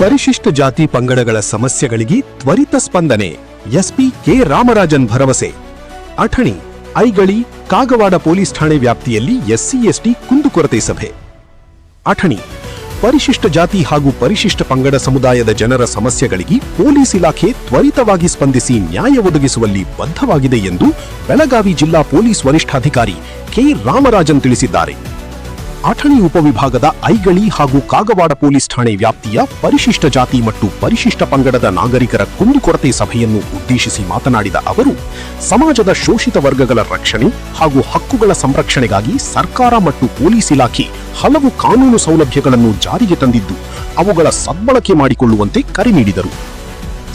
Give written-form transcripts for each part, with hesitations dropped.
ಪರಿಶಿಷ್ಟ ಜಾತಿ ಪಂಗಡಗಳ ಸಮಸ್ಯೆಗಳಿಗೆ ತ್ವರಿತ ಸ್ಪಂದನೆ. ಎಸ್ಪಿ ಕೆ ರಾಮರಾಜನ್ ಭರವಸೆ. ಅಥಣಿ, ಐಗಳಿ, ಕಾಗವಾಡ ಪೊಲೀಸ್ ಠಾಣೆ ವ್ಯಾಪ್ತಿಯಲ್ಲಿ ಎಸ್ಸಿ/ಎಸ್ಟಿ ಕುಂದುಕೊರತೆ ಸಭೆ. ಅಥಣಿ, ಪರಿಶಿಷ್ಟ ಜಾತಿ ಹಾಗೂ ಪರಿಶಿಷ್ಟ ಪಂಗಡ ಸಮುದಾಯದ ಜನರ ಸಮಸ್ಯೆಗಳಿಗೆ ಪೊಲೀಸ್ ಇಲಾಖೆ ತ್ವರಿತವಾಗಿ ಸ್ಪಂದಿಸಿ ನ್ಯಾಯ ಒದಗಿಸುವಲ್ಲಿ ಬದ್ಧವಾಗಿದೆ ಎಂದು ಬೆಳಗಾವಿ ಜಿಲ್ಲಾ ಪೊಲೀಸ್ ವರಿಷ್ಠಾಧಿಕಾರಿ ಕೆ ರಾಮರಾಜನ್ ತಿಳಿಸಿದ್ದಾರೆ. ಅಥಣಿ ಉಪವಿಭಾಗದ ಐಗಳಿ ಹಾಗೂ ಕಾಗವಾಡ ಪೊಲೀಸ್ ಠಾಣೆ ವ್ಯಾಪ್ತಿಯ ಪರಿಶಿಷ್ಟ ಜಾತಿ ಮತ್ತು ಪರಿಶಿಷ್ಟ ಪಂಗಡದ ನಾಗರಿಕರ ಕುಂದುಕೊರತೆ ಸಭೆಯನ್ನು ಉದ್ದೇಶಿಸಿ ಮಾತನಾಡಿದ ಅವರು, ಸಮಾಜದ ಶೋಷಿತ ವರ್ಗಗಳ ರಕ್ಷಣೆ ಹಾಗೂ ಹಕ್ಕುಗಳ ಸಂರಕ್ಷಣೆಗಾಗಿ ಸರ್ಕಾರ ಮತ್ತು ಪೊಲೀಸ್ ಇಲಾಖೆ ಹಲವು ಕಾನೂನು ಸೌಲಭ್ಯಗಳನ್ನು ಜಾರಿಗೆ ತಂದಿದ್ದು ಅವುಗಳ ಸದ್ಬಳಕೆ ಮಾಡಿಕೊಳ್ಳುವಂತೆ ಕರೆ ನೀಡಿದರು.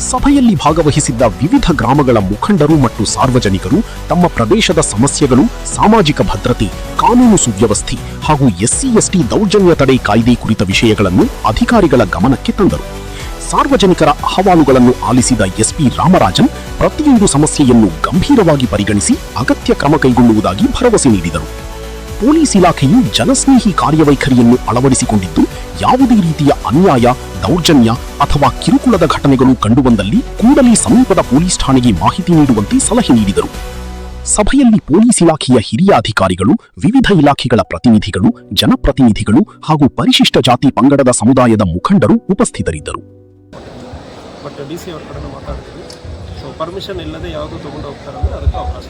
ಸಭೆಯಲ್ಲಿ ಭಾಗವಹಿಸಿದ್ದ ವಿವಿಧ ಗ್ರಾಮಗಳ ಮುಖಂಡರು ಮತ್ತು ಸಾರ್ವಜನಿಕರು ತಮ್ಮ ಪ್ರದೇಶದ ಸಮಸ್ಯೆಗಳು, ಸಾಮಾಜಿಕ ಭದ್ರತೆ, ಕಾನೂನು ಸುವ್ಯವಸ್ಥೆ ಹಾಗೂ ಎಸ್ಸಿ/ಎಸ್ಟಿ ದೌರ್ಜನ್ಯ ತಡೆ ಕಾಯ್ದೆ ಕುರಿತ ವಿಷಯಗಳನ್ನು ಅಧಿಕಾರಿಗಳ ಗಮನಕ್ಕೆ ತಂದರು. ಸಾರ್ವಜನಿಕರ ಅಹವಾಲುಗಳನ್ನು ಆಲಿಸಿದ ಎಸ್ಪಿ ರಾಮರಾಜನ್ ಪ್ರತಿಯೊಂದು ಸಮಸ್ಯೆಯನ್ನು ಗಂಭೀರವಾಗಿ ಪರಿಗಣಿಸಿ ಅಗತ್ಯ ಕ್ರಮ ಕೈಗೊಳ್ಳುವುದಾಗಿ ಭರವಸೆ ನೀಡಿದರು. ಪೊಲೀಸ್ ಇಲಾಖೆಯು ಜನಸ್ನೇಹಿ ಕಾರ್ಯವೈಖರಿಯನ್ನು ಅಳವಡಿಸಿಕೊಂಡಿದ್ದು, ಯಾವುದೇ ರೀತಿಯ ಅನ್ಯಾಯ, ದೌರ್ಜನ್ಯ ಅಥವಾ ಕಿರುಕುಳದ ಘಟನೆಗಳು ಕಂಡುಬಂದಲ್ಲಿ ಕೂಡಲೇ ಸಮೀಪದ ಪೊಲೀಸ್ ಠಾಣೆಗೆ ಮಾಹಿತಿ ನೀಡುವಂತೆ ಸಲಹೆ ನೀಡಿದರು. ಸಭೆಯಲ್ಲಿ ಪೊಲೀಸ್ ಇಲಾಖೆಯ ಹಿರಿಯ ಅಧಿಕಾರಿಗಳು, ವಿವಿಧ ಇಲಾಖೆಗಳ ಪ್ರತಿನಿಧಿಗಳು, ಜನಪ್ರತಿನಿಧಿಗಳು ಹಾಗೂ ಪರಿಶಿಷ್ಟ ಜಾತಿ ಪಂಗಡದ ಸಮುದಾಯದ ಮುಖಂಡರು ಉಪಸ್ಥಿತರಿದ್ದರು. ಪರ್ಮಿಷನ್ ಇಲ್ಲದೆ ಯಾವುದು ತಗೊಂಡು ಹೋಗ್ತಾರೆ ಅಂದ್ರೆ ಅದಕ್ಕೆ ಅವಕಾಶ